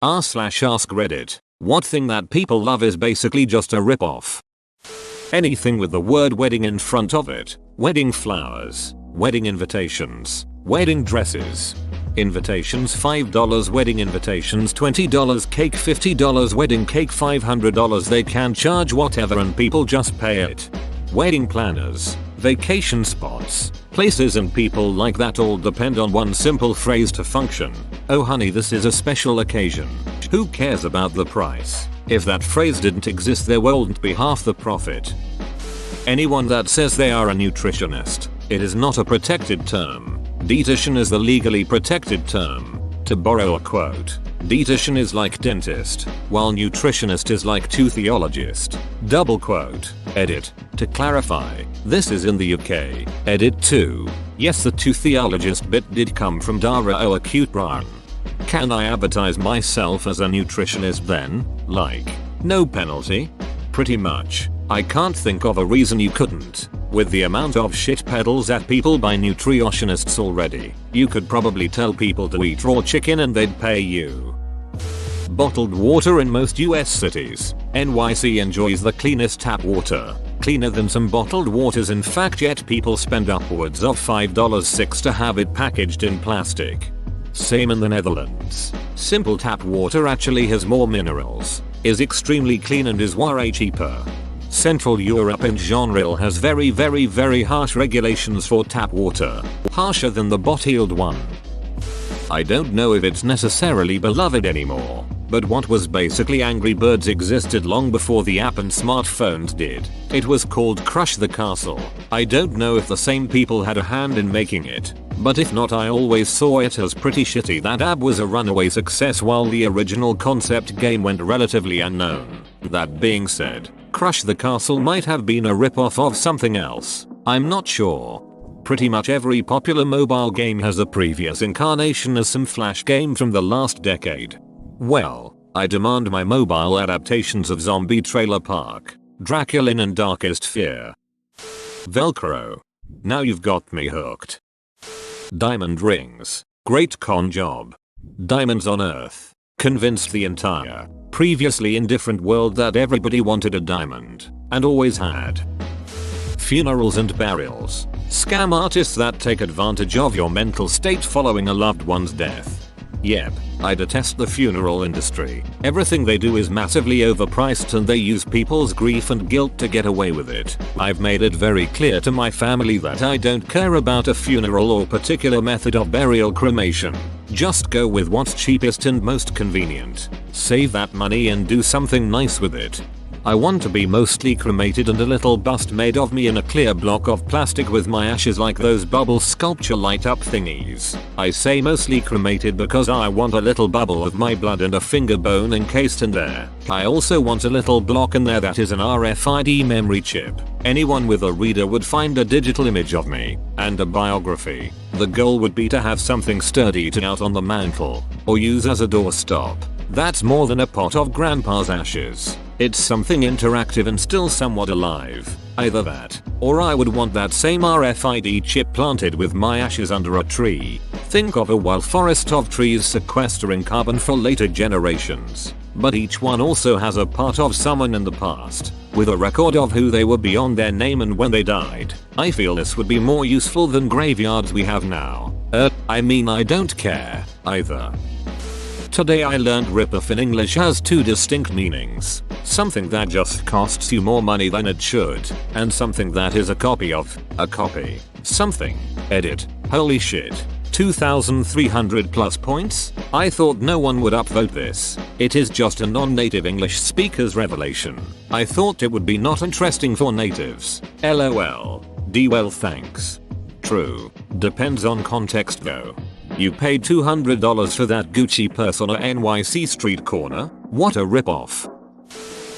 r/ask Reddit. What thing that people love is basically just a rip-off. Anything with the word wedding in front of it. Wedding flowers. Wedding invitations. Wedding dresses. Invitations $5, wedding invitations $20, cake $50, wedding cake $500. They can charge whatever and people just pay it. Wedding planners. Vacation spots. Places and people like that all depend on one simple phrase to function. Oh honey, this is a special occasion. Who cares about the price? If that phrase didn't exist, there wouldn't be half the profit. Anyone that says they are a nutritionist, it is not a protected term. Dietitian is the legally protected term. To borrow a quote, dietitian is like dentist, while nutritionist is like toothologist. Double quote. Edit. To clarify, this is in the UK. Edit 2. Yes, the toothologist bit did come from Dara O Acute Brown. Can I advertise myself as a nutritionist then? Like, no penalty? Pretty much. I can't think of a reason you couldn't. With the amount of shit peddles at people by nutritionists already, you could probably tell people to eat raw chicken and they'd pay you. Bottled water in most US cities. NYC enjoys the cleanest tap water. Cleaner than some bottled waters, in fact, yet people spend upwards of $5.06 to have it packaged in plastic. Same in the Netherlands. Simple tap water actually has more minerals, is extremely clean and is way cheaper. Central Europe in general has very harsh regulations for tap water, harsher than the bottled one. I don't know if it's necessarily beloved anymore, but what was basically Angry Birds existed long before the app and smartphones did. It was called Crush the Castle. I don't know if the same people had a hand in making it, but if not, I always saw it as pretty shitty. That app was a runaway success while the original concept game went relatively unknown. That being said, Crush the Castle might have been a rip-off of something else. I'm not sure. Pretty much every popular mobile game has a previous incarnation as some flash game from the last decade. Well, I demand my mobile adaptations of Zombie Trailer Park, Draculin and Darkest Fear. Velcro. Now you've got me hooked. Diamond rings. Great con job. Diamonds on Earth. Convinced the entire, previously indifferent world that everybody wanted a diamond, and always had. Funerals and burials. Scam artists that take advantage of your mental state following a loved one's death. Yep, I detest the funeral industry. Everything they do is massively overpriced and they use people's grief and guilt to get away with it. I've made it very clear to my family that I don't care about a funeral or particular method of burial. Cremation. Just go with what's cheapest and most convenient. Save that money and do something nice with it. I want to be mostly cremated and a little bust made of me in a clear block of plastic with my ashes like those bubble sculpture light up thingies. I say mostly cremated because I want a little bubble of my blood and a finger bone encased in there. I also want a little block in there that is an RFID memory chip. Anyone with a reader would find a digital image of me, and a biography. The goal would be to have something sturdy to out on the mantle, or use as a doorstop. That's more than a pot of grandpa's ashes. It's something interactive and still somewhat alive. Either that, or I would want that same RFID chip planted with my ashes under a tree. Think of a wild forest of trees sequestering carbon for later generations. But each one also has a part of someone in the past, with a record of who they were beyond their name and when they died. I feel this would be more useful than graveyards we have now. I mean, I don't care, either. Today I learned rip-off in English has two distinct meanings. Something that just costs you more money than it should, and something that is a copy of a copy. Something. Edit. Holy shit. 2,300 plus points? I thought no one would upvote this. It is just a non-native English speaker's revelation. I thought it would be not interesting for natives. LOL. Well, thanks. True. Depends on context though. You paid $200 for that Gucci purse on a NYC street corner? What a ripoff.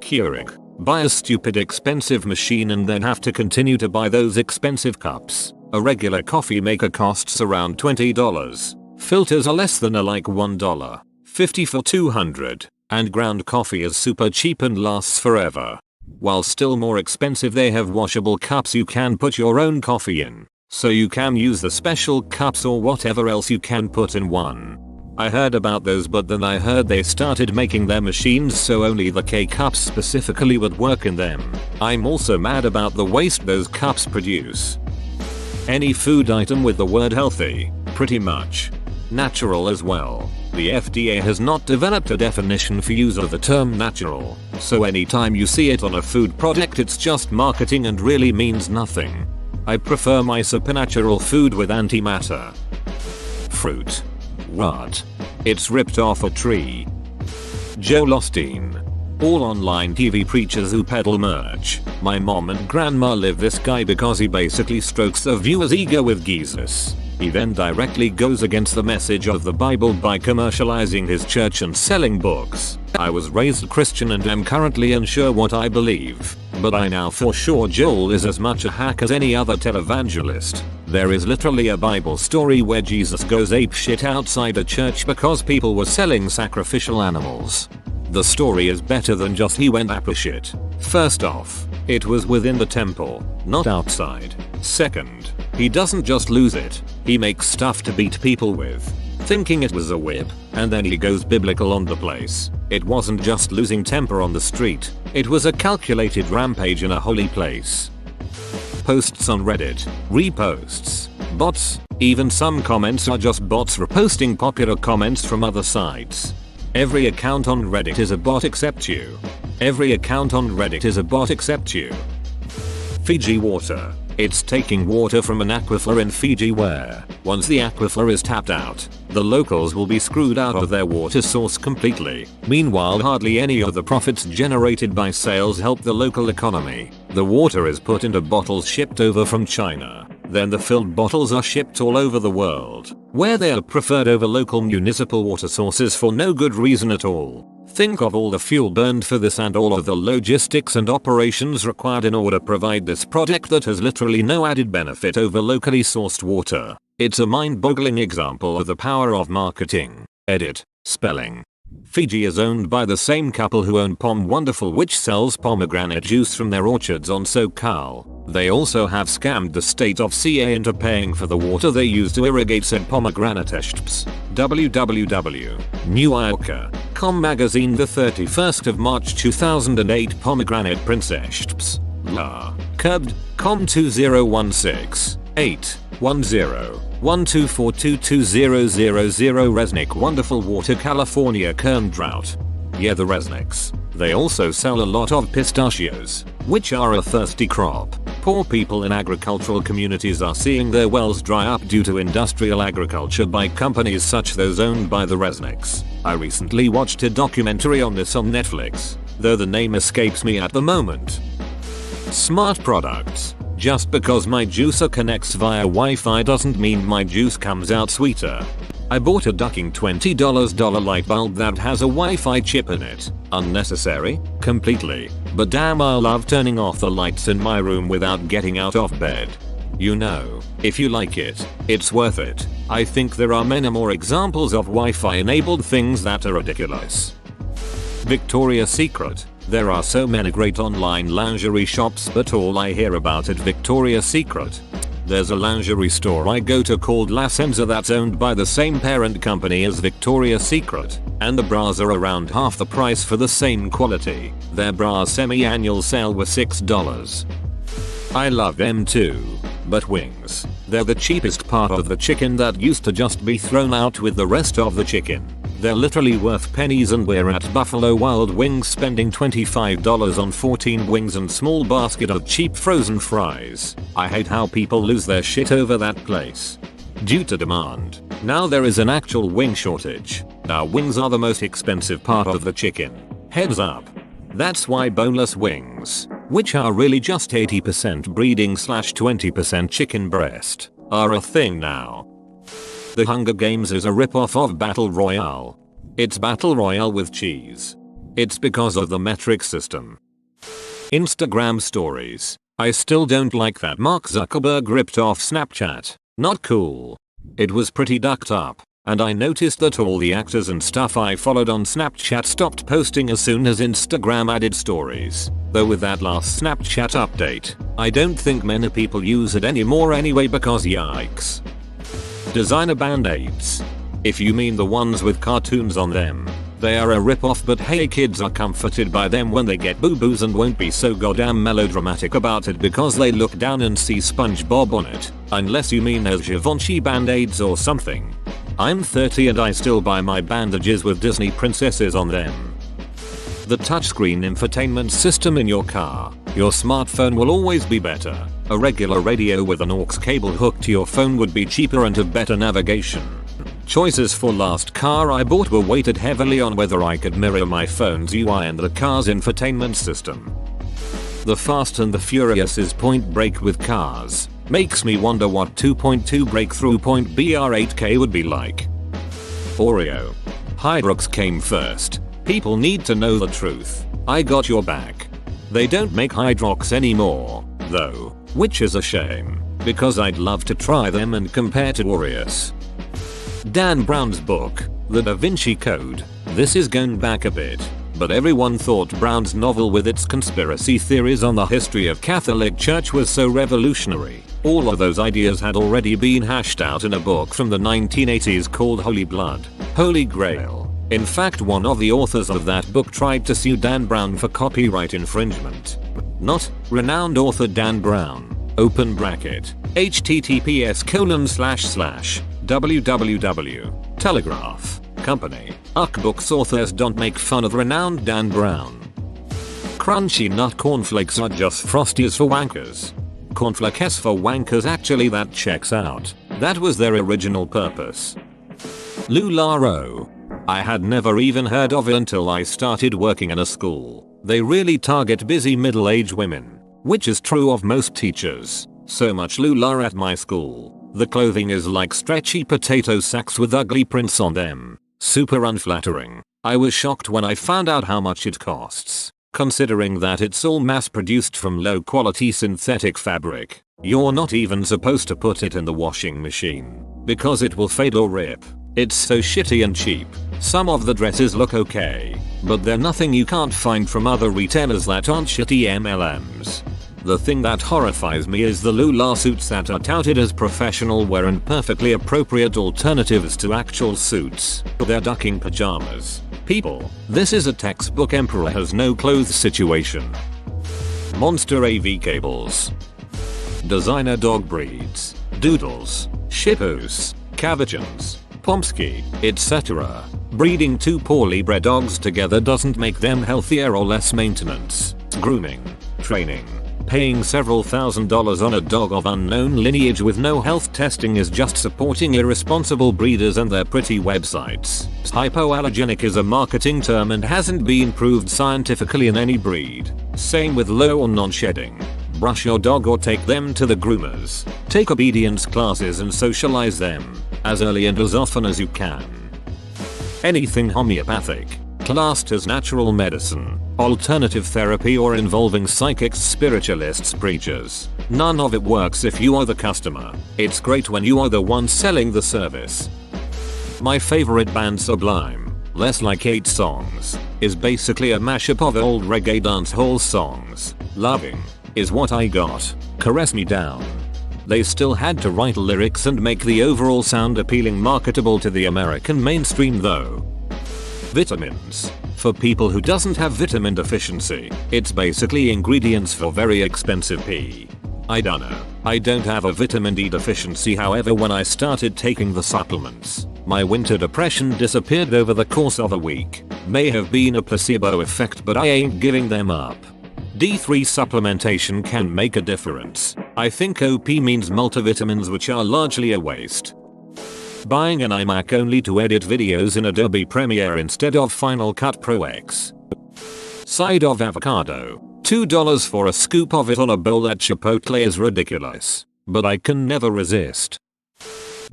Keurig. Buy a stupid expensive machine and then have to continue to buy those expensive cups. A regular coffee maker costs around $20. Filters are less than like $1.50 for 200. And ground coffee is super cheap and lasts forever. While still more expensive, they have washable cups you can put your own coffee in. So you can use the special cups or whatever else you can put in one. I heard about those, but then I heard they started making their machines so only the K-cups specifically would work in them. I'm also mad about the waste those cups produce. Any food item with the word healthy, pretty much. Natural as well. The FDA has not developed a definition for use of the term natural, so anytime you see it on a food product it's just marketing and really means nothing. I prefer my supernatural food with antimatter. Fruit. What? It's ripped off a tree. Joel Osteen. All online TV preachers who peddle merch. My mom and grandma live this guy because he basically strokes the viewer's ego with Jesus. He then directly goes against the message of the Bible by commercializing his church and selling books. I was raised Christian and am currently unsure what I believe, but I know for sure Joel is as much a hack as any other televangelist. There is literally a Bible story where Jesus goes apeshit outside a church because people were selling sacrificial animals. The story is better than just he went apeshit. First off, it was within the temple, not outside. Second, he doesn't just lose it, he makes stuff to beat people with, thinking it was a whip, and then he goes biblical on the place. It wasn't just losing temper on the street, it was a calculated rampage in a holy place. Posts on Reddit, reposts, bots, even some comments are just bots reposting popular comments from other sites. Every account on Reddit is a bot except you. Every account on Reddit is a bot except you. Fiji water. It's taking water from an aquifer in Fiji where, once the aquifer is tapped out, the locals will be screwed out of their water source completely. Meanwhile, hardly any of the profits generated by sales help the local economy. The water is put into bottles shipped over from China. Then the filled bottles are shipped all over the world, where they are preferred over local municipal water sources for no good reason at all. Think of all the fuel burned for this and all of the logistics and operations required in order to provide this product that has literally no added benefit over locally sourced water. It's a mind-boggling example of the power of marketing. Edit. Spelling. Fiji is owned by the same couple who own Pom Wonderful, which sells pomegranate juice from their orchards on SoCal. They also have scammed the state of CA into paying for the water they use to irrigate said pomegranate eshps. www.newyorker.com magazine, the 31st of March 2008. Pomegranate Prince eshps. La. Curbed. Com 2016. 81012422000 Resnick Wonderful Water California Kern Drought. Yeah, the Resnicks. They also sell a lot of pistachios, which are a thirsty crop. Poor people in agricultural communities are seeing their wells dry up due to industrial agriculture by companies such as those owned by the Resnicks. I recently watched a documentary on this on Netflix, though the name escapes me at the moment. Smart products. Just because my juicer connects via Wi-Fi doesn't mean my juice comes out sweeter. I bought a ducking $20 light bulb that has a Wi-Fi chip in it. Unnecessary? Completely. But damn, I love turning off the lights in my room without getting out of bed. You know, if you like it, it's worth it. I think there are many more examples of Wi-Fi enabled things that are ridiculous. Victoria's Secret. There are so many great online lingerie shops, but all I hear about at Victoria's Secret. There's a lingerie store I go to called La Senza that's owned by the same parent company as Victoria's Secret, and the bras are around half the price for the same quality. Their bra semi-annual sale was $6. I love them too. But wings. They're the cheapest part of the chicken that used to just be thrown out with the rest of the chicken. They're literally worth pennies, and we're at Buffalo Wild Wings spending $25 on 14 wings and small basket of cheap frozen fries. I hate how people lose their shit over that place. Due to demand, now there is an actual wing shortage. Now wings are the most expensive part of the chicken. Heads up. That's why boneless wings, which are really just 80% breeding/20% chicken breast, are a thing now. The Hunger Games is a ripoff of Battle Royale. It's Battle Royale with cheese. It's because of the metric system. Instagram stories. I still don't like that Mark Zuckerberg ripped off Snapchat. Not cool. It was pretty ducked up, and I noticed that all the actors and stuff I followed on Snapchat stopped posting as soon as Instagram added stories. Though with that last Snapchat update, I don't think many people use it anymore anyway because yikes. Designer band-aids. If you mean the ones with cartoons on them, they are a rip-off, but hey, kids are comforted by them when they get boo-boos and won't be so goddamn melodramatic about it because they look down and see SpongeBob on it, unless you mean those Givenchy band-aids or something. I'm 30 and I still buy my bandages with Disney princesses on them. The touchscreen infotainment system in your car. Your smartphone will always be better. A regular radio with an aux cable hooked to your phone would be cheaper and have better navigation. Choices for last car I bought were weighted heavily on whether I could mirror my phone's UI and the car's infotainment system. The Fast and the Furious is Point Break with cars. Makes me wonder what 2.2 Breakthrough Point BR8K would be like. Oreo. Hydrox came first. People need to know the truth. I got your back. They don't make Hydrox anymore, though, which is a shame, because I'd love to try them and compare to Oreos. Dan Brown's book, The Da Vinci Code. This is going back a bit, but everyone thought Brown's novel with its conspiracy theories on the history of Catholic Church was so revolutionary. All of those ideas had already been hashed out in a book from the 1980s called Holy Blood, Holy Grail. In fact, one of the authors of that book tried to sue Dan Brown for copyright infringement. Not renowned author Dan Brown, open bracket, https://www. Telegraph Company. Books authors don't make fun of renowned Dan Brown. Crunchy Nut Cornflakes are just Frosties for wankers. Cornflakes for wankers, actually that checks out. That was their original purpose. LuLaRoe. I had never even heard of it until I started working in a school. They really target busy middle-aged women, which is true of most teachers. So much LuLa at my school. The clothing is like stretchy potato sacks with ugly prints on them. Super unflattering. I was shocked when I found out how much it costs. Considering that it's all mass-produced from low-quality synthetic fabric. You're not even supposed to put it in the washing machine, because it will fade or rip. It's so shitty and cheap. Some of the dresses look okay, but they're nothing you can't find from other retailers that aren't shitty MLMs. The thing that horrifies me is the LuLa suits that are touted as professional wear and perfectly appropriate alternatives to actual suits. They're ducking pajamas. People, this is a textbook emperor has no clothes situation. Monster AV cables. Designer dog breeds. Doodles. Shippos. Cavachans. Pomsky, etc. Breeding two poorly bred dogs together doesn't make them healthier or less maintenance. Grooming. Training. Paying several $1,000s on a dog of unknown lineage with no health testing is just supporting irresponsible breeders and their pretty websites. Hypoallergenic is a marketing term and hasn't been proved scientifically in any breed. Same with low or non-shedding. Brush your dog or take them to the groomers. Take obedience classes and socialize them, as early and as often as you can. Anything homeopathic, classed as natural medicine, alternative therapy or involving psychics, spiritualists, preachers. None of it works if you are the customer. It's great when you are the one selling the service. My favorite band, Sublime, less like 8 songs, is basically a mashup of old reggae dancehall songs. Loving is what I got. Caress Me Down. They still had to write lyrics and make the overall sound appealing, marketable to the American mainstream though. Vitamins. For people who doesn't have vitamin deficiency, it's basically ingredients for very expensive pee. I dunno. I don't have a vitamin D deficiency, however when I started taking the supplements, my winter depression disappeared over the course of a week. May have been a placebo effect, but I ain't giving them up. D3 supplementation can make a difference. I think OP means multivitamins, which are largely a waste. Buying an iMac only to edit videos in Adobe Premiere instead of Final Cut Pro X. Side of avocado. $2 for a scoop of it on a bowl at Chipotle is ridiculous, but I can never resist.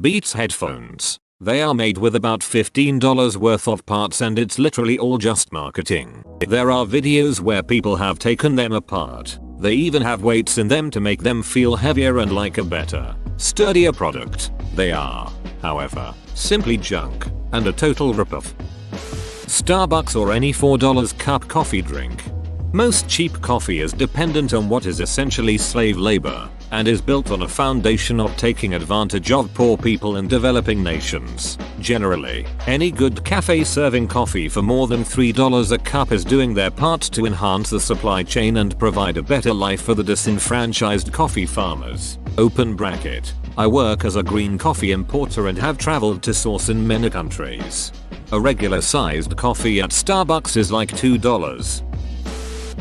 Beats headphones. They are made with about $15 worth of parts and it's literally all just marketing. There are videos where people have taken them apart. They even have weights in them to make them feel heavier and like a better, sturdier product. They are, however, simply junk and a total ripoff. Starbucks or any $4 cup coffee drink. Most cheap coffee is dependent on what is essentially slave labor and is built on a foundation of taking advantage of poor people in developing nations. Generally, any good cafe serving coffee for more than $3 a cup is doing their part to enhance the supply chain and provide a better life for the disenfranchised coffee farmers. Open bracket. I work as a green coffee importer and have traveled to source in many countries. A regular sized coffee at Starbucks is like $2.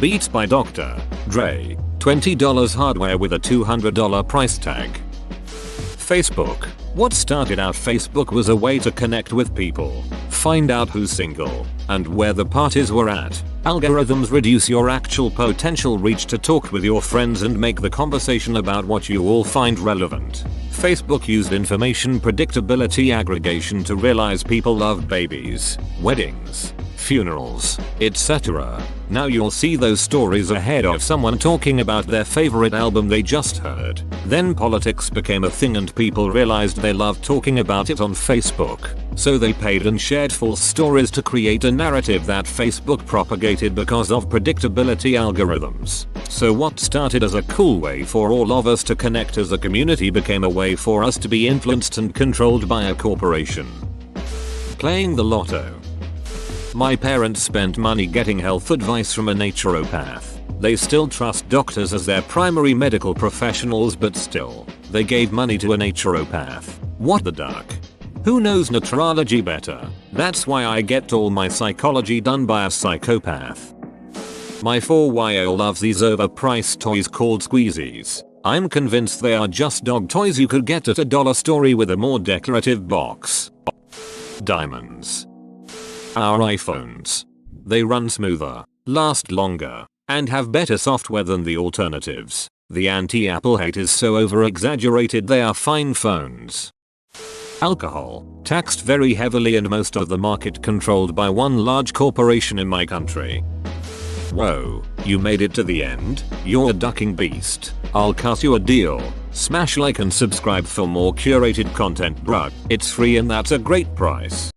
Beats by Dr. Dre. $20 hardware with a $200 price tag. Facebook. What started out Facebook was a way to connect with people, find out who's single, and where the parties were at. Algorithms reduce your actual potential reach to talk with your friends and make the conversation about what you all find relevant. Facebook used information predictability aggregation to realize people love babies, weddings, funerals, etc. Now you'll see those stories ahead of someone talking about their favorite album they just heard. Then politics became a thing and people realized they loved talking about it on Facebook. So they paid and shared false stories to create a narrative that Facebook propagated because of predictability algorithms. So what started as a cool way for all of us to connect as a community became a way for us to be influenced and controlled by a corporation. Playing the lotto. My parents spent money getting health advice from a naturopath. They still trust doctors as their primary medical professionals, but still, they gave money to a naturopath. What the duck? Who knows naturology better? That's why I get all my psychology done by a psychopath. My 4-year-old loves these overpriced toys called squeezies. I'm convinced they are just dog toys you could get at a dollar store with a more decorative box. Diamonds. Our iPhones. They run smoother, last longer, and have better software than the alternatives. The anti-Apple hate is so over-exaggerated they are fine phones. Alcohol. Taxed very heavily and most of the market controlled by one large corporation in my country. Whoa, you made it to the end? You're a ducking beast. I'll cut you a deal. Smash like and subscribe for more curated content, bruh. It's free and that's a great price.